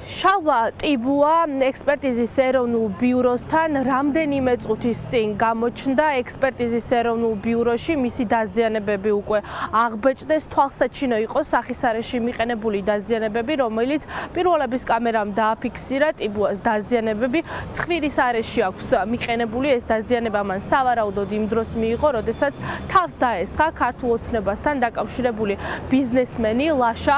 შალვა ტიბუა ექსპერტიზის ეროვნულ ბიუროსთან რამდენიმე წუთის წინ გამოჩნდა ექსპერტიზის ეროვნულ ბიუროში მისი დაზიანებები უკვე აღბეჭდეს თვალსაჩინო იყო სახისარეში მიყენებული დაზიანებები რომელიც პირველების კამერამ დააფიქსირა ტიბუას დაზიანებები ცხვირის არეში აქვს მიყენებული ეს დაზიანება მან სავარაუდოდ იმ დროს მიიღო როდესაც თავს დაესხა ქართულ ოცნებასთან დაკავშირებული ბიზნესმენი ლაშა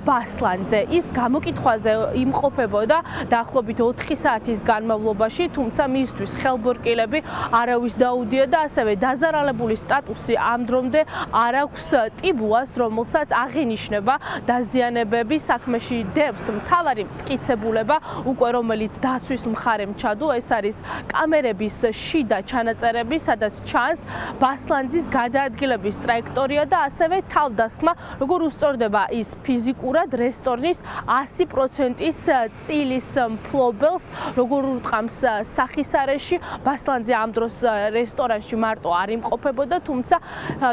ბასლანძე ის გამოკითხვაზე იმყოფებოდა დაახლოებით 4 საათის განმავლობაში, თუმცა მისთვის ხელბორკილები არავის დაუდიოდა, ასევე დაზარალებული სტატუსი ამ დრომდე არ აქვს ტიბუას, რომელსაც აღინიშნება დაზიანებები საქმეში დევს მთავარი მტკიცებულება, უკვე რომელიც დაცვის მხარემ ჩადო, ეს არის კამერების შიდა ჩანაწერები, სადაც ჩანს ბასლანძის გადაადგილების ტრაექტორია და ასევე თავდასხმა, როგორ უსწორდება ის ფიზიკურად რესტორნის 100% ცილის მფლობელს, როგორ ურტყამს სახისარეში, ბასლანძე ამ დროს რესტორანში მარტო არ იმყოფებოდა, თუმცა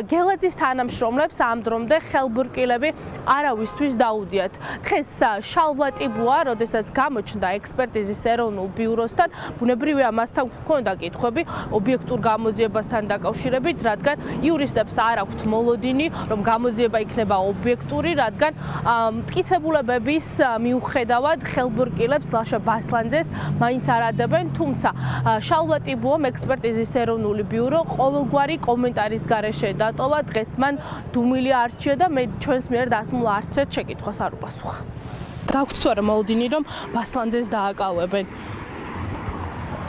გელაძის თანამშრომლებს ამ დრომდე ხელბურკილები არავისთვის დაუდიათ. დღეს შალვა ტიბუა, როდესაც გამოჩნდა ექსპერტიზის ეროვნულ ბიუროსთან, ბუნებრივია მასთან ჰქონდა კითხვები ობიექტურ გამოძიებასთან დაკავშირებით, რადგან იურისტებს არ აქვთ მოლოდინი, რომ გამოძიება იქნება ობიექტური, რადგან მტკიცებულებების მიუხედავად ხელბურკილებს ლაშა ბასლანძეს მაინც არ ადებენ, თუმცა შალვა ტიბუამ ექსპერტიზის ეროვნული ბიურო ყოველგვარი კომენტარის გარეშე დატოვა, დღეს მან დუმილი არჩია და მე ჩვენს მიერ დასმულ არც ერთ შეკითხვას არ უპასუხა. გაქვთ თუ არა მოლოდინი, რომ ბასლანძეს დააკავებენ?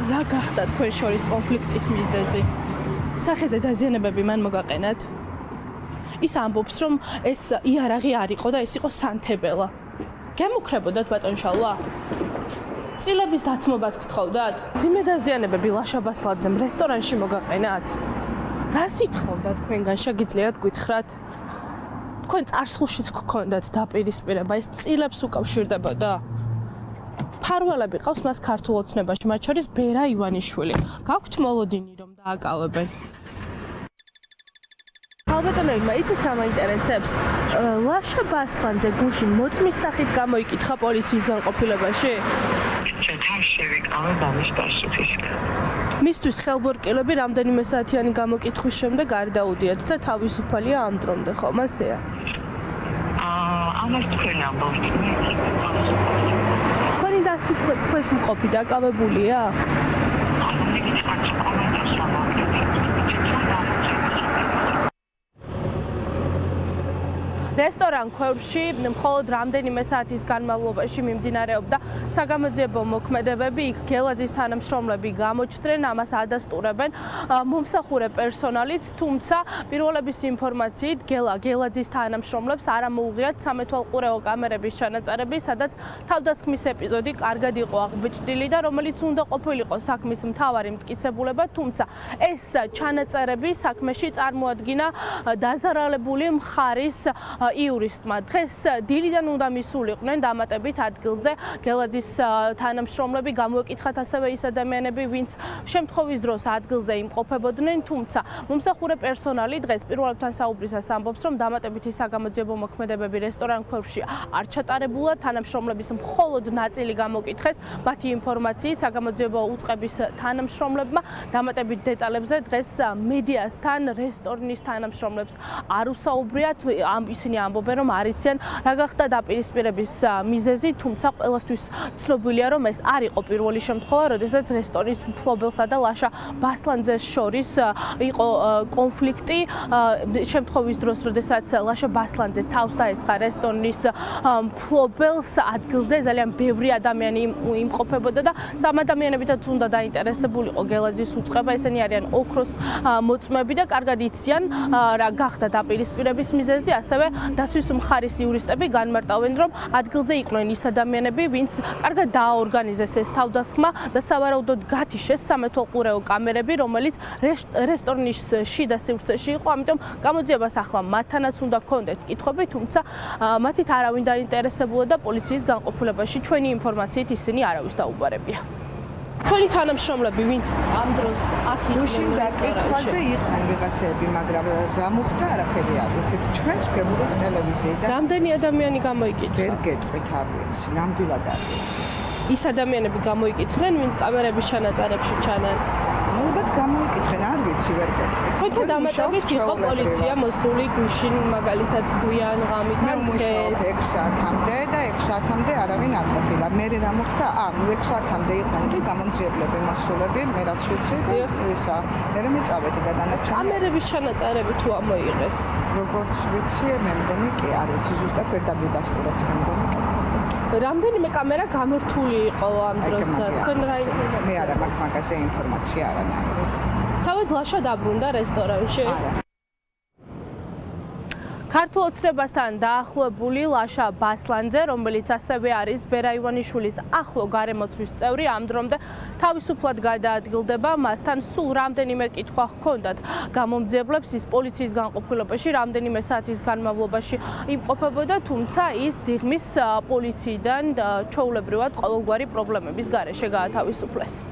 რა გახდა თქვენ შორის კონფლიქტის მიზეზი? სახეზე დაზიანებები მან მოგაყენათ? ის ამბობს, რომ ეს იარაღი არ იყო და ეს იყო სანთებელა. გემუქრებოდათ ბატონ შალვა? წილების დათმობას გთხოვდათ? ძიმე დაზიანებები ლაშა ბასლანძემ რესტორანში მოგაყენათ? რას ითხოვდა თქვენგან, შეგიძლიათ გითხრათ? თქვენ წარსულშიც გქონდათ დაპირისპირება, ეს წილებს უკავშირდებოდა? მფარველები ყავს მას ქართულ ოცნებაში, მათ შორის ბერა ივანიშვილი. გაქვთ მოლოდინი, რომ დააკავებენ? ალბათონებმა იცით რა მაინტერესებს? ლაშა ბასლანძე გუშინ მოწმის სახით გამოიკითხა პოლიციის განყოფილებაში? თან შევიკავებ ამის პასუხის. მისთვის ხელბორკილები რამდენიმე საათიანი გამოკითხვის შემდეგ არ დაუდიათ და თავისუფალია ამ დრომდე, ხომ ასეა? ამას თქვენ ამბობთ. თქვენი დასის ქვეშ მყოფი დაკავებულია? რესტორან ქვევრში მხოლოდ რამდენიმე საათის განმავლობაში მიმდინარეობდა საგამოძიებო მოქმედებები, იქ გელაძის თანამშრომლები გამოჩნდნენ, ამას ადასტურებენ მომსახურე პერსონალიც, თუმცა პირველების ინფორმაციით გელაძის თანამშრომლებს არ ამოუღიათ სამეთვალყურეო კამერების ჩანაწერები, სადაც თავდასხმის ეპიზოდი კარგად იყო აღბეჭდილი და რომელიც უნდა ყოფილიყო საქმის მთავარი მტკიცებულება, თუმცა ეს ჩანაწერები საქმეში წარმოადგინა დაზარალებული მხარის იურისტმა. დღეს დილიდან უნდა მისულიყვნენ დამატებით ადგილზე გელაძის თანამშრომლები, გამოეკითხათ ასევე ის ადამიანები, ვინც შემთხვევის დროს ადგილზე იმყოფებოდნენ, თუმცა მომსახურე პერსონალი დღეს პირველებთან საუბრისას ამბობს, რომ დამატებითი საგამოძიებო მოქმედებები რესტორან ქვევრში არ ჩატარებულა, თანამშრომლების მხოლოდ ნაწილი გამოკითხეს, მათი ინფორმაციით საგამოძიებო უწყების თანამშრომლებმა დამატებით დეტალებზე დღეს მედიასთან რესტორნის თანამშრომლებს არ უსაუბრიათ, ისინი ამბობენ, რომ არ იციან რა გახდა დაპირისპირების მიზეზი, თუმცა ყველასთვის ცნობილია, რომ ეს არ იყო პირველი შემთხვევა, როდესაც რესტორნის მფლობელსა და ლაშა ბასლანძეს შორის იყო კონფლიქტი. შემთხვევის დროს, როდესაც ლაშა ბასლანძე თავს დაესხა რესტორნის მფლობელს ადგილზე ძალიან ბევრი ადამიანი იმყოფებოდა და სამ ადამიანებითაც უნდა დაინტერესებულიყო გელაძის უწყება, ესენი არიან ოქროს მოწმები და კარგად იციან რა გახდა დაპირისპირების მიზეზი, ასევე დაცვის მხარის იურისტები განმარტავენ, რომ ადგილზე იყვნენ ის ადამიანები, ვინც კარგად დააორგანიზეს ეს თავდასხმა და სავარაუდოდ გათიშეს სამეთვალყურეო კამერები, რომელიც რესტორნის შიდა სივრცეში იყო, ამიტომ გამოძიებას ახლა მათთანაც უნდა გქონდეთ კითხვები, თუმცა მათით არავინ დაინტერესებულა და პოლიციის განყოფილებაში ჩვენი ინფორმაციით ისინი არავის დაუბრუნებია. თქვენი თანამშრომლები, ვინც ამ დროს აქ გუშინ დაკითხვაზე იყვნენ ვიღაცები, მაგრამ ზამუხდა არაფერი არ ვიცით. ჩვენც ვგებულობთ ტელევიზიიდან. რამდენი ადამიანი გამოიკითხა? ვერ გეტყვით არ ვიცი, ნამდვილად არ ვიცი. ის ადამიანები გამოიკითხნენ, ვინც კამერების ჩანაწარებში ჩანან. ალბათ გამოიკითხენ, არ ვიცი, ვერ გეტყვით. თქვენთან დამატებით იყო პოლიცია მოსული გუშინ მაგალითად გვიან ღამით მე მუშაობ 6 საათამდე და 6 საათამდე არავინ არ ყოფილა. მე რა მოხდა? 6 საათამდე იყვნენ კი გამომძიებლები მოსულები, მე რაც ვიცი და ისა. მე მეწავედი და დანარჩენი. კამერების ჩანაწარები თუ ამოიღეს. როგორც ვიცი, მე მგონი კი არ ვიცი, ზუსტად ვერ დაგიდასტურებთ მე მგონი კი. რამდენიმე კამერა გამართული იყო ამ დროს და თქვენ რა მე არა მაქვს მაგაზე ინფორმაცია არანაირი. თავად ლაშა დაბრუნდა რესტორანში. არა. ქართულ ოცნებასთან დაახლოებული ლაშა ბასლანძე, რომელიც ასევე არის ბერა ივანიშვილის ახლო გარემოცვის წევრი, ამ დრომდე თავისუფლად გადაადგილდება. მასთან სულ რამდენიმე კითხვა ჰქონდათ გამომძიებლებს, ის პოლიციის განყოფილებაში რამდენიმე საათის განმავლობაში იმყოფებოდა, თუმცა ის დიღმის პოლიციიდან ჩვეულებრივად ყოველგვარი პრობლემების გარეშე გაათავისუფლეს.